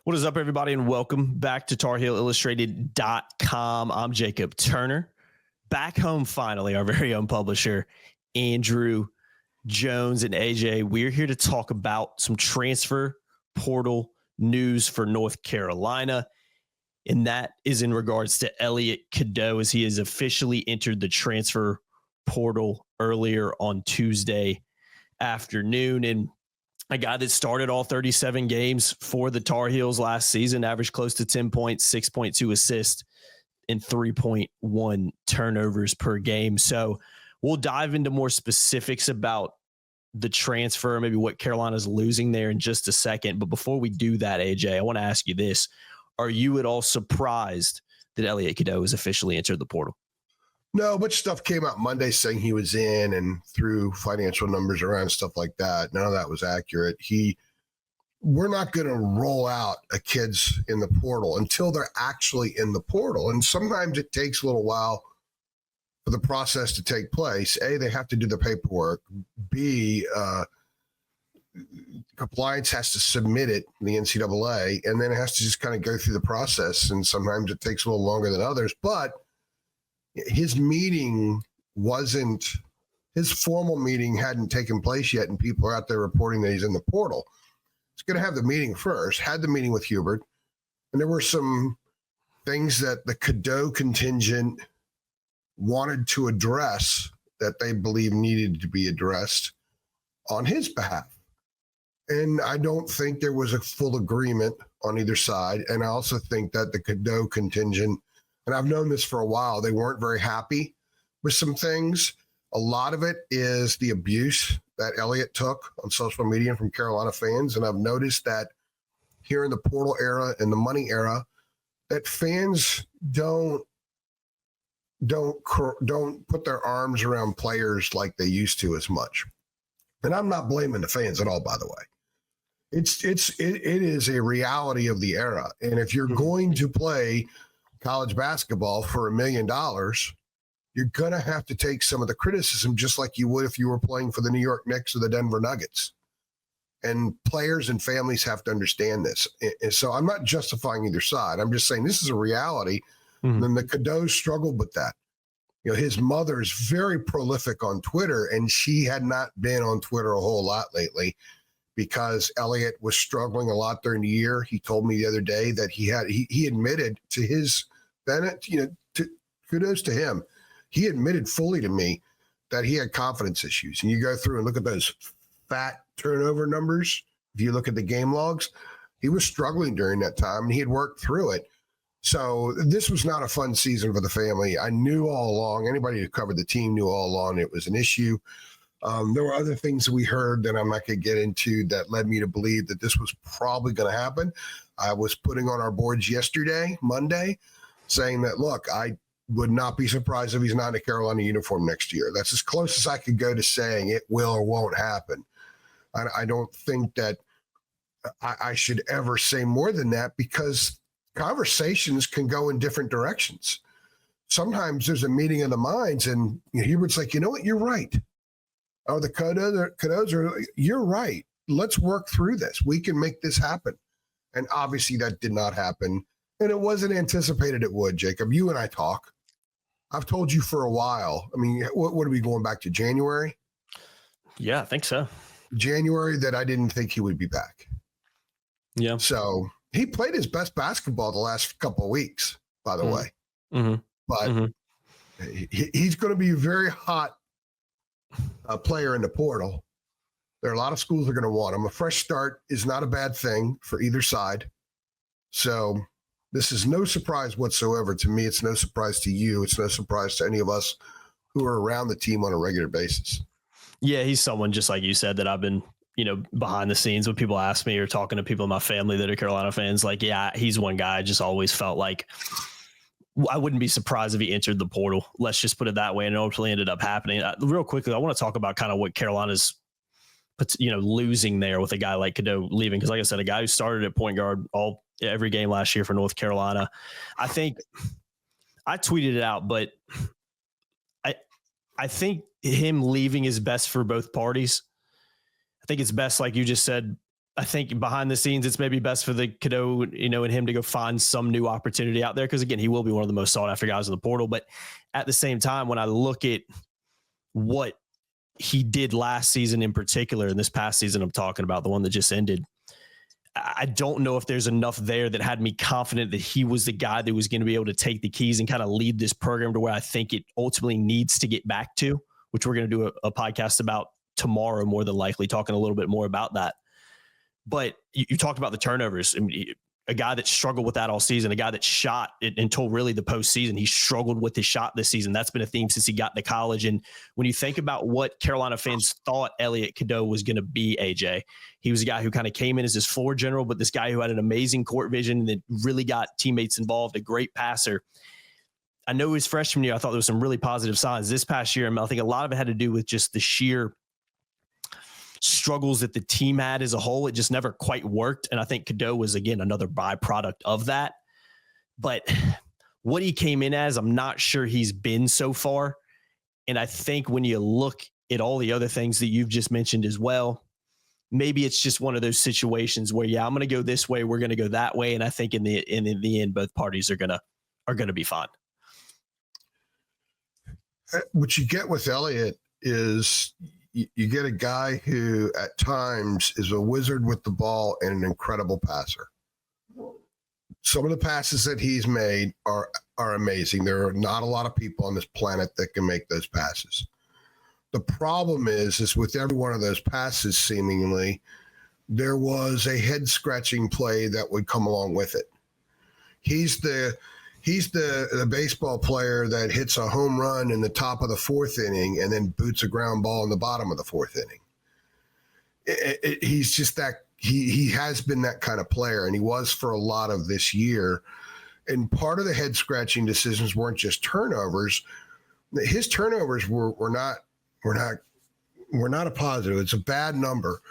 What is up, everybody, and welcome back to TarHeelIllustrated.com. I'm Jacob Turner. Back home finally, our very own publisher, Andrew Jones and AJ. We're here to talk about some transfer portal news for North Carolina, and that is in regards to Elliot Cadeau, as he has officially entered the transfer portal earlier on Tuesday afternoon. And a guy that started all 37 games for the Tar Heels last season, averaged close to 10 points, 6.2 assists, and 3.1 turnovers per game. So we'll dive into more specifics about the transfer, maybe what Carolina's losing there in just a second. But before we do that, AJ, I want to ask you this. Are you at all surprised that Elliot Cadeau has officially entered the portal? No, but stuff came out Monday saying he was in and threw financial numbers around, stuff like that. None of that was accurate. We're not going to roll out a kids in the portal until they're actually in the portal. And sometimes it takes a little while for the process to take place. A, they have to do the paperwork. B, compliance has to submit it to the NCAA, and then it has to just kind of go through the process. And sometimes it takes a little longer than others. But his formal meeting hadn't taken place yet, and people are out there reporting that he's in the portal. He's going to have the meeting first, had the meeting with Hubert, and there were some things that the Cadeau contingent wanted to address that they believe needed to be addressed on his behalf. And I don't think there was a full agreement on either side. And I also think that the Cadeau contingent, and I've known this for a while, they weren't very happy with some things. A lot of it is the abuse that Elliot took on social media from Carolina fans. And I've noticed that here in the portal era and the money era, that fans don't put their arms around players like they used to as much. And I'm not blaming the fans at all, by the way. It is a reality of the era. And if you're going to play college basketball for $1 million, you're going to have to take some of the criticism, just like you would if you were playing for the New York Knicks or the Denver Nuggets. And players and families have to understand this. And so I'm not justifying either side. I'm just saying this is a reality. Mm-hmm. And the Cadeau struggled with that. You know, his mother is very prolific on Twitter, and she had not been on Twitter a whole lot lately because Elliot was struggling a lot during the year. He told me the other day that he admitted to his Bennett, kudos to him. He admitted fully to me that he had confidence issues. And you go through and look at those fat turnover numbers. If you look at the game logs, he was struggling during that time, and he had worked through it. So this was not a fun season for the family. I knew all along, anybody who covered the team knew all along it was an issue. There were other things that we heard that I'm not going to get into that led me to believe that this was probably going to happen. I was putting on our boards yesterday, Monday, saying that, look, I would not be surprised if he's not in a Carolina uniform next year. That's as close as I could go to saying it will or won't happen. I don't think that I should ever say more than that, because conversations can go in different directions. Sometimes there's a meeting of the minds, and Hubert's like, you know what, you're right. Oh, the Cadeaus are, you're right. Let's work through this. We can make this happen. And obviously that did not happen. And it wasn't anticipated it would, Jacob. You and I talk. I've told you for a while. I mean, what are we going back to, January? Yeah, I think so. January, that I didn't think he would be back. Yeah. So he played his best basketball the last couple of weeks, by the way. Mm-hmm. But he's going to be a very hot player in the portal. There are a lot of schools that are going to want him. A fresh start is not a bad thing for either side. So this is no surprise whatsoever to me. It's no surprise to you. It's no surprise to any of us who are around the team on a regular basis. Yeah, he's someone, just like you said, that I've been, behind the scenes when people ask me or talking to people in my family that are Carolina fans, like, yeah, he's one guy I just always felt like I wouldn't be surprised if he entered the portal. Let's just put it that way. And it ultimately ended up happening. Real quickly, I want to talk about kind of what Carolina's, losing there with a guy like Cadeau leaving. Because like I said, a guy who started at point guard every game last year for North Carolina. I think I tweeted it out, but I think him leaving is best for both parties. I think it's best, like you just said, I think behind the scenes, it's maybe best for the Cadeau, and him to go find some new opportunity out there. Because again, he will be one of the most sought after guys in the portal. But at the same time, when I look at what he did last season in particular, and this past season I'm talking about, the one that just ended, I don't know if there's enough there that had me confident that he was the guy that was going to be able to take the keys and kind of lead this program to where I think it ultimately needs to get back to, which we're going to do a podcast about tomorrow, more than likely, talking a little bit more about that. But you talked about the turnovers. I mean, a guy that struggled with that all season, a guy that shot it until really the postseason. He struggled with his shot this season. That's been a theme since he got to college. And when you think about what Carolina fans thought Elliot Cadeau was going to be, AJ, he was a guy who kind of came in as his floor general, but this guy who had an amazing court vision that really got teammates involved, a great passer. I know his freshman year, I thought there was some really positive signs. This past year, I think a lot of it had to do with just the sheer struggles that the team had as a whole. It just never quite worked. And I think Cadeau was, again, another byproduct of that. But what he came in as, I'm not sure he's been so far. And I think when you look at all the other things that you've just mentioned as well, maybe it's just one of those situations where, I'm going to go this way, we're going to go that way. And I think in the end, both parties are going to be fine. What you get with Elliot is you get a guy who at times is a wizard with the ball and an incredible passer. Some of the passes that he's made are amazing. There are not a lot of people on this planet that can make those passes. The problem is with every one of those passes, seemingly, there was a head-scratching play that would come along with it. He's the baseball player that hits a home run in the top of the fourth inning and then boots a ground ball in the bottom of the fourth inning. He's just that he has been that kind of player, and he was for a lot of this year. And part of the head scratching decisions weren't just turnovers. His turnovers were not a positive. It's a bad number.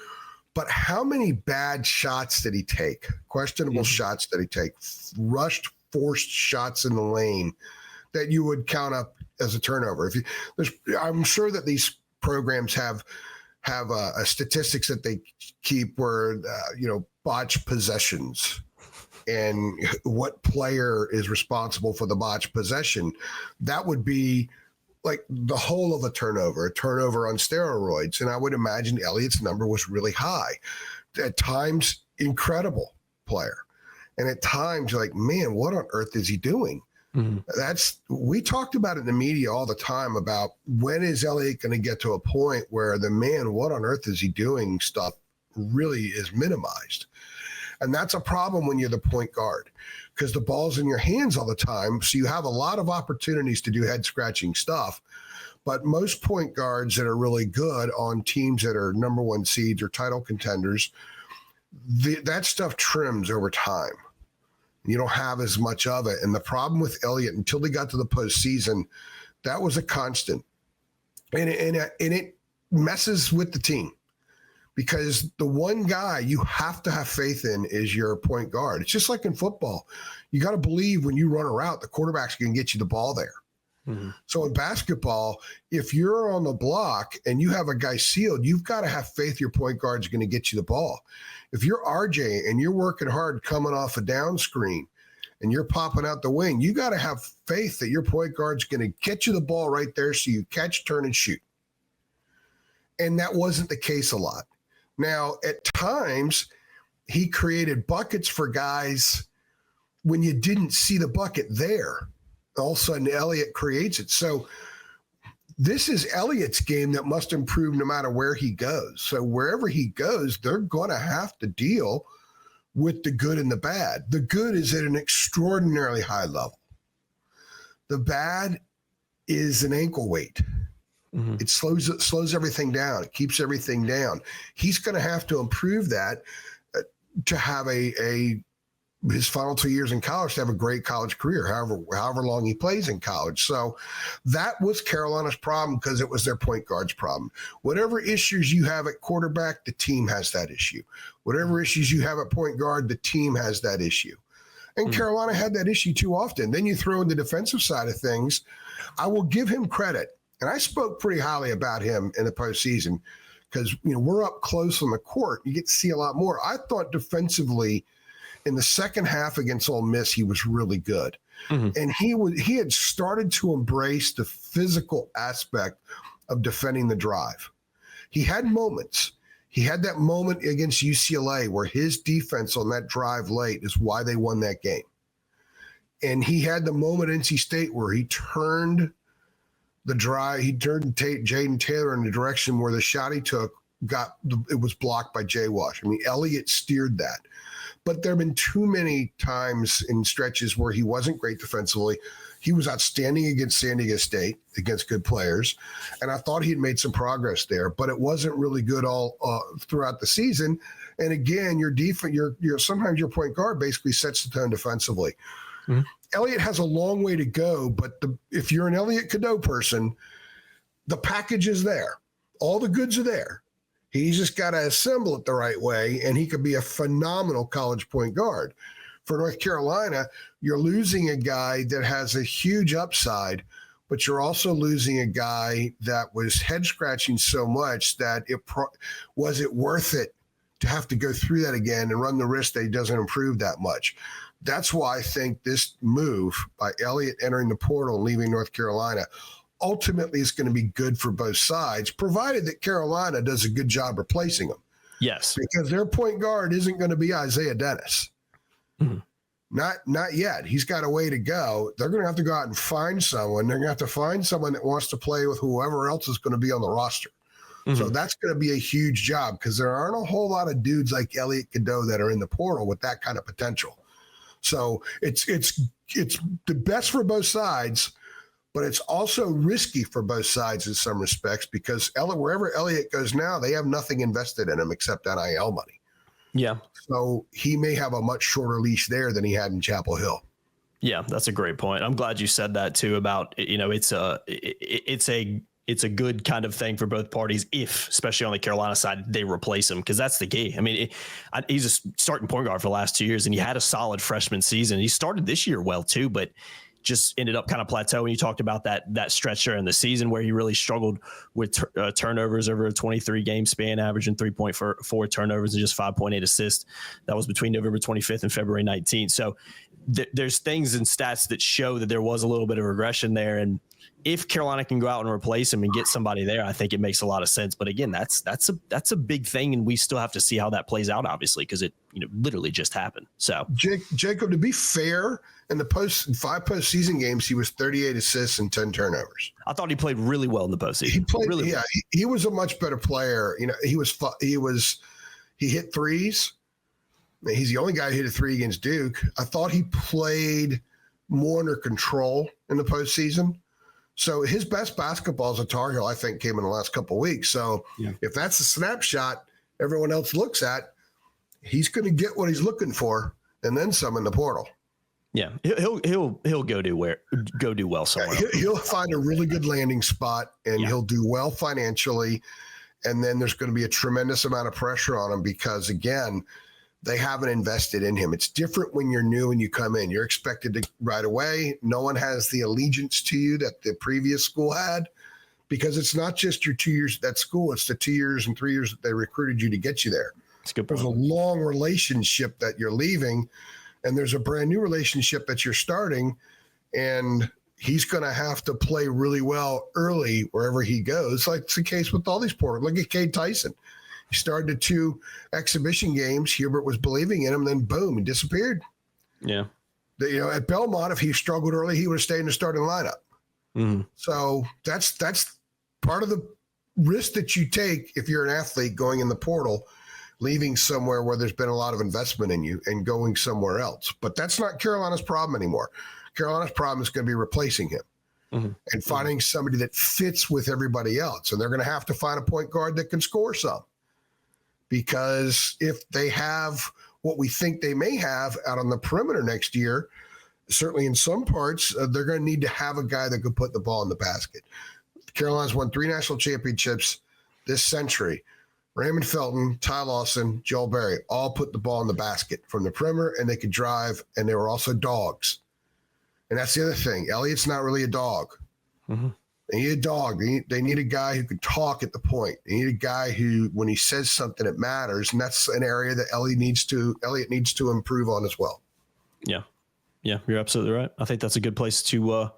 But how many bad shots did he take? Questionable shots did he take? Rushed, forced shots in the lane that you would count up as a turnover. I'm sure that these programs have statistics that they keep where botched possessions and what player is responsible for the botched possession. That would be like the whole of a turnover on steroids. And I would imagine Elliot's number was really high. At times, incredible player. And at times you're like, man, what on earth is he doing? We talked about it in the media all the time about when is Elliot going to get to a point where the man, what on earth is he doing stuff really is minimized. And that's a problem when you're the point guard because the ball's in your hands all the time. So you have a lot of opportunities to do head scratching stuff. But most point guards that are really good on teams that are number one seeds or title contenders, that stuff trims over time. You don't have as much of it. And the problem with Elliot, until they got to the postseason, that was a constant. And it messes with the team because the one guy you have to have faith in is your point guard. It's just like in football. You got to believe when you run a route, the quarterback's going to get you the ball there. So in basketball, if you're on the block and you have a guy sealed, you've got to have faith your point guard's going to get you the ball. If you're RJ and you're working hard coming off a down screen and you're popping out the wing, you got to have faith that your point guard's going to get you the ball right there so you catch, turn, and shoot. And that wasn't the case a lot. Now, at times, he created buckets for guys when you didn't see the bucket there. All of a sudden, Elliot creates it. So this is Elliot's game that must improve no matter where he goes. So wherever he goes, they're going to have to deal with the good and the bad. The good is at an extraordinarily high level. The bad is an ankle weight. It slows everything down. It keeps everything down. He's going to have to improve that to have his final 2 years in college to have a great college career, however long he plays in college. So that was Carolina's problem because it was their point guard's problem. Whatever issues you have at quarterback, the team has that issue. Whatever issues you have at point guard, the team has that issue. And Carolina had that issue too often. Then you throw in the defensive side of things. I will give him credit. And I spoke pretty highly about him in the postseason because, we're up close on the court. You get to see a lot more. I thought defensively in the second half against Ole Miss, he was really good. And he had started to embrace the physical aspect of defending the drive. He had moments. He had that moment against UCLA where his defense on that drive late is why they won that game. And he had the moment at NC State where he turned the drive. He turned Jaden Taylor in the direction where the shot he took it was blocked by Jay Wash. I mean, Elliot steered that. But there have been too many times in stretches where he wasn't great defensively. He was outstanding against San Diego State, against good players. And I thought he had made some progress there, but it wasn't really good all throughout the season. And again, your defense, sometimes your point guard basically sets the tone defensively. Elliot has a long way to go, but if you're an Elliot Cadeau person, the package is there. All the goods are there. He's just got to assemble it the right way, and he could be a phenomenal college point guard. For North Carolina, you're losing a guy that has a huge upside, but you're also losing a guy that was head-scratching so much that was it worth it to have to go through that again and run the risk that he doesn't improve that much. That's why I think this move by Elliot entering the portal and leaving North Carolina ultimately is going to be good for both sides, provided that Carolina does a good job replacing him. Yes. Because their point guard isn't going to be Isaiah Dennis. Not yet. He's got a way to go. They're going to have to go out and find someone. They're going to have to find someone that wants to play with whoever else is going to be on the roster. So that's going to be a huge job because there aren't a whole lot of dudes like Elliot Cadeau that are in the portal with that kind of potential. So it's the best for both sides, but it's also risky for both sides in some respects because wherever Elliot goes now, they have nothing invested in him except NIL money. Yeah. So he may have a much shorter leash there than he had in Chapel Hill. Yeah, that's a great point. I'm glad you said that too about, it's a good kind of thing for both parties if, especially on the Carolina side, they replace him because that's the key. I mean, he's a starting point guard for the last 2 years, and he had a solid freshman season. He started this year well too, but just ended up kind of plateauing. You talked about that stretch there in the season where he really struggled with turnovers over a 23-game span, averaging 3.4 turnovers and just 5.8 assists. That was between November 25th and February 19th. So there's things and stats that show that there was a little bit of regression there. And if Carolina can go out and replace him and get somebody there, I think it makes a lot of sense. But again, that's a big thing, and we still have to see how that plays out, obviously, because it literally just happened. So, Jacob, to be fair, in the 5 postseason games, he was 38 assists and 10 turnovers. I thought he played really well in the postseason. He played really well. He was a much better player. He hit threes. He's the only guy who hit a three against Duke. I thought he played more under control in the postseason. So his best basketball as a Tar Heel, I think, came in the last couple of weeks. So if that's a snapshot everyone else looks at, he's going to get what he's looking for and then some in the portal. Yeah, he'll go do well somewhere. He'll find a really good landing spot, and he'll do well financially. And then there's going to be a tremendous amount of pressure on him because, again, they haven't invested in him. It's different when you're new and you come in. You're expected to right away. No one has the allegiance to you that the previous school had because it's not just your 2 years at that school. It's the 2 years and 3 years that they recruited you to get you there. There's a long relationship that you're leaving, and there's a brand new relationship that you're starting, and he's going to have to play really well early wherever he goes. Like it's the case with all these portals. Look at Cade Tyson. He started the 2 exhibition games. Hubert was believing in him, then boom, he disappeared. Yeah. At Belmont, if he struggled early, he would have stayed in the starting lineup. So that's part of the risk that you take if you're an athlete going in the portal, leaving somewhere where there's been a lot of investment in you and going somewhere else. But that's not Carolina's problem anymore. Carolina's problem is going to be replacing him. And finding somebody that fits with everybody else. And they're going to have to find a point guard that can score some. Because if they have what we think they may have out on the perimeter next year, certainly in some parts, they're going to need to have a guy that can put the ball in the basket. Carolina's won 3 national championships this century. Raymond Felton, Ty Lawson, Joel Berry all put the ball in the basket from the perimeter, and they could drive, and they were also dogs. And that's the other thing. Elliot's not really a dog. They need a dog. They need a guy who can talk at the point. They need a guy who, when he says something, it matters. And that's an area that Elliot needs to improve on as well. Yeah. Yeah, you're absolutely right. I think that's a good place to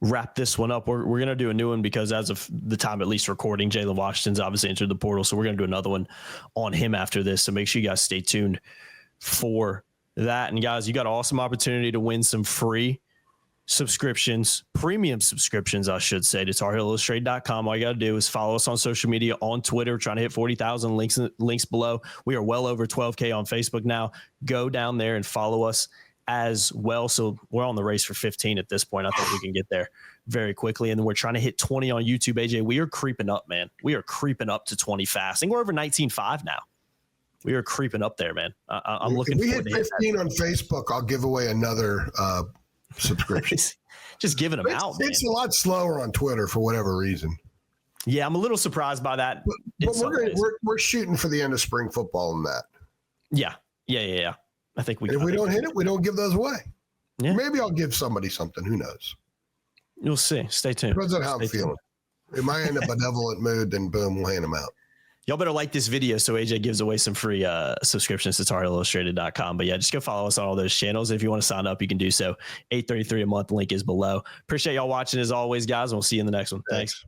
wrap this one up. We're going to do a new one because as of the time, at least recording, Jalen Washington's obviously entered the portal. So we're going to do another one on him after this. So make sure you guys stay tuned for that. And guys, you got an awesome opportunity to win some free subscriptions, premium subscriptions, I should say, to TarHeelIllustrated.com. All you got to do is follow us on social media, on Twitter, trying to hit 40,000 links below. We are well over 12K on Facebook now. Go down there and follow us as well. So we're on the race for 15 at this point. I think we can get there very quickly. And then we're trying to hit 20 on YouTube. AJ, we are creeping up, man. We are creeping up to 20 fast. I think we're over 19.5 now. We are creeping up there, man. I'm looking forward to hit 15 on Facebook. I'll give away another subscription. Just giving them out. It's a lot slower on Twitter for whatever reason. Yeah, I'm a little surprised by that. But we're shooting for the end of spring football in that. Yeah. I think if we don't hit it, we don't give those away. Yeah. Maybe I'll give somebody something. Who knows? You'll see. Stay tuned. Depends on how I'm feeling. It might end a benevolent mood, then boom, we'll hand them out. Y'all better like this video so AJ gives away some free subscriptions to TarHeelIllustrated.com. But yeah, just go follow us on all those channels. If you want to sign up, you can do so. $8.33 a month. Link is below. Appreciate y'all watching as always, guys. And we'll see you in the next one. Thanks.